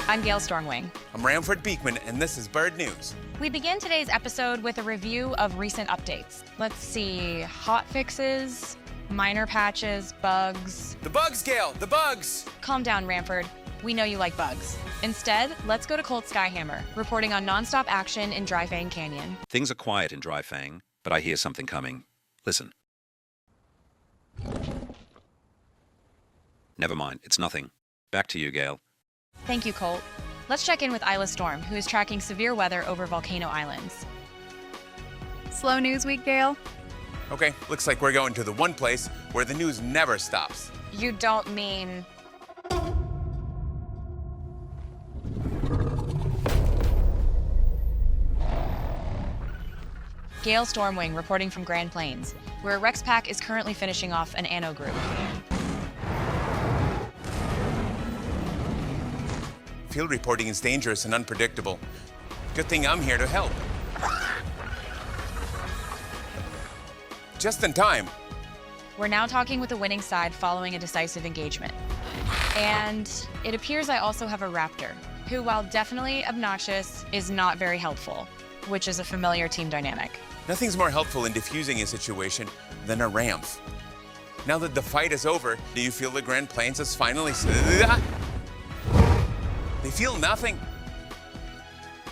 I'm Gale Stormwing. I'm Ramford Beekman, and this is BiRD News. We begin today's episode with a review of recent updates. Let's see, hot fixes, minor patches, bugs. The bugs, Gale, the bugs! Calm down, Ramford. We know you like bugs. Instead, let's go to Colt Skyhammer, reporting on nonstop action in Dry Fang Canyon. Things are quiet in Dry Fang, but I hear something coming. Listen. Never mind, it's nothing. Back to you, Gale. Thank you, Colt. Let's check in with Isla Storm, who is tracking severe weather over Volcano Islands. Slow news week, Gale? Okay, looks like we're going to the one place where the news never stops. You don't mean... Gale Stormwing reporting from Grand Plains, where a Rex Pack is currently finishing off an Anno group. Field reporting is dangerous and unpredictable. Good thing I'm here to help. Just in time. We're now talking with the winning side following a decisive engagement. And it appears I also have a Raptor, who, while definitely obnoxious, is not very helpful, which is a familiar team dynamic. Nothing's more helpful in diffusing a situation than a Ramf. Now that the fight is over, do you feel the Grand Plains has finally... They feel nothing.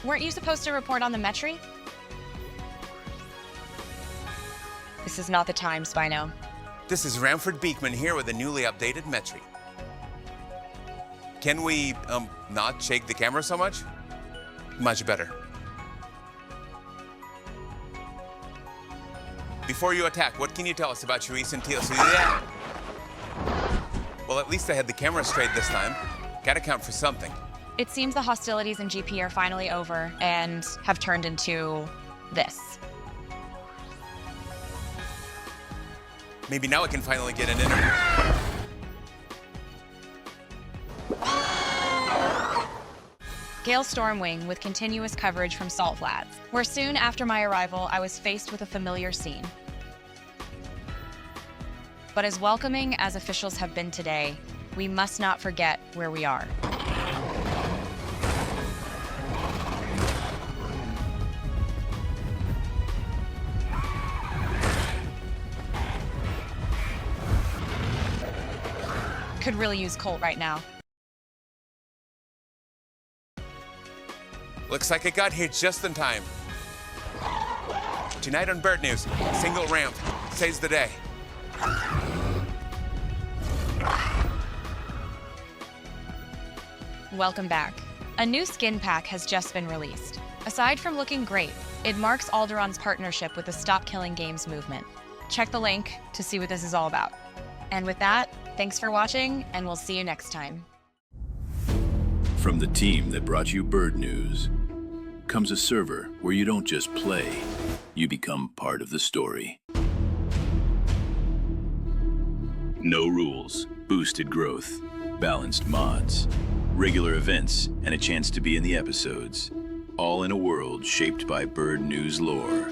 Weren't you supposed to report on the Metri? This is not the time, Spino. This is Ramford Beekman here with a newly updated Metri. Can we, not shake the camera so much? Much better. Before you attack, what can you tell us about your recent TLC? Well, at least I had the camera straight this time. Gotta count for something. It seems the hostilities in GP are finally over and have turned into this. Maybe now I can finally get an interview. Gale Stormwing with continuous coverage from Salt Flats, where soon after my arrival, I was faced with a familiar scene. But as welcoming as officials have been today, we must not forget where we are. Could really use Colt right now. Looks like I got here just in time. Tonight on BiRD News, single ramp saves the day. Welcome back. A new skin pack has just been released. Aside from looking great, it marks Alderaan's partnership with the Stop Killing Games movement. Check the link to see what this is all about. And with that, thanks for watching, and we'll see you next time. From the team that brought you BiRD News comes a server where you don't just play, you become part of the story. No rules, boosted growth, balanced mods, regular events, and a chance to be in the episodes, all in a world shaped by BiRD News lore.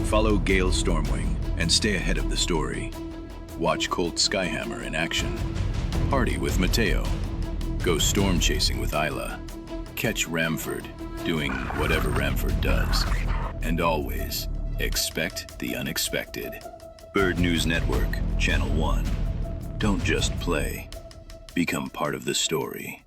Follow Gale Stormwing and stay ahead of the story. Watch Colt Skyhammer in action. Party with Mateo. Go storm chasing with Isla. Catch Ramford doing whatever Ramford does. And always expect the unexpected. BiRD News Network, Channel 1. Don't just play. Become part of the story.